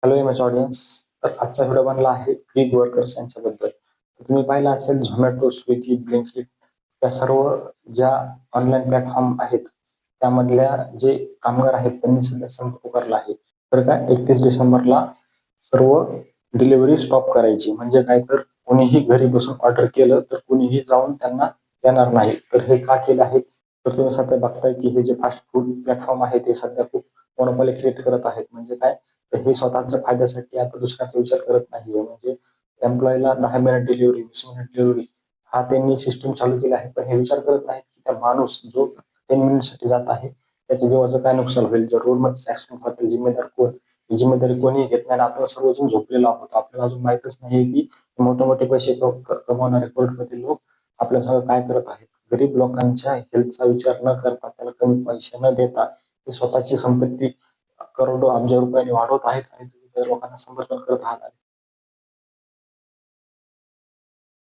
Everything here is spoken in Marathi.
Hello MH audience. तर आजचा व्हिडिओ बनला आहे गिग वर्कर्स यांच्याबद्दल. तर तुम्ही पाहिलं असेल झोमॅटो, स्विगी, ब्लिंकिट या सर्व ज्या ऑनलाईन प्लॅटफॉर्म आहेत त्यामधल्या जे कामगार आहेत त्यांनी सध्या संप पुकारला आहे. तर काय 31 डिसेंबरला सर्व डिलिव्हरी स्टॉप करायची. म्हणजे काय, तर कोणीही घरी बसून ऑर्डर केलं तर कोणीही जाऊन त्यांना देणार नाही. तर हे का केलं आहे, तर तुम्ही सध्या बघताय की हे जे फास्ट फूड प्लॅटफॉर्म आहे ते सध्या खूप मोनोपॉली क्रिएट करत आहेत. म्हणजे काय, तर हे स्वतःच्या फायद्यासाठी आता दुसऱ्याचा विचार करत नाहीये. म्हणजे एम्प्लॉईला 10 मिनिट डिलिव्हरी, 20 मिनिट डिलिव्हरी हा त्यांनी सिस्टम चालू केला आहे. पण हे विचार करत नाहीत की त्या माणूस जो 10 मिनिटसाठी जात आहे त्याच्या जीवाचं काय नुकसान होईल. जर रोडमध्ये ऍक्सिडेंट होईल तर जिम्मेदार कोण? ही जिम्मेदारी कोणी घेत नाही. आपण सर्वजण झोपलेलो आहोत. आपल्याला अजून माहितच नाही की मोठे मोठे पैसे कमवणारे करोडपती लोक आपल्यासह काय करत आहेत. गरीब लोकांच्या हेल्थचा विचार न करता, त्याला कमी पैसे न देता ते स्वतःची संपत्ती करोडो अब्ज रुपयांनी वाढवत आहेत आणि तुम्ही त्या लोकांना समर्थन करत आहात.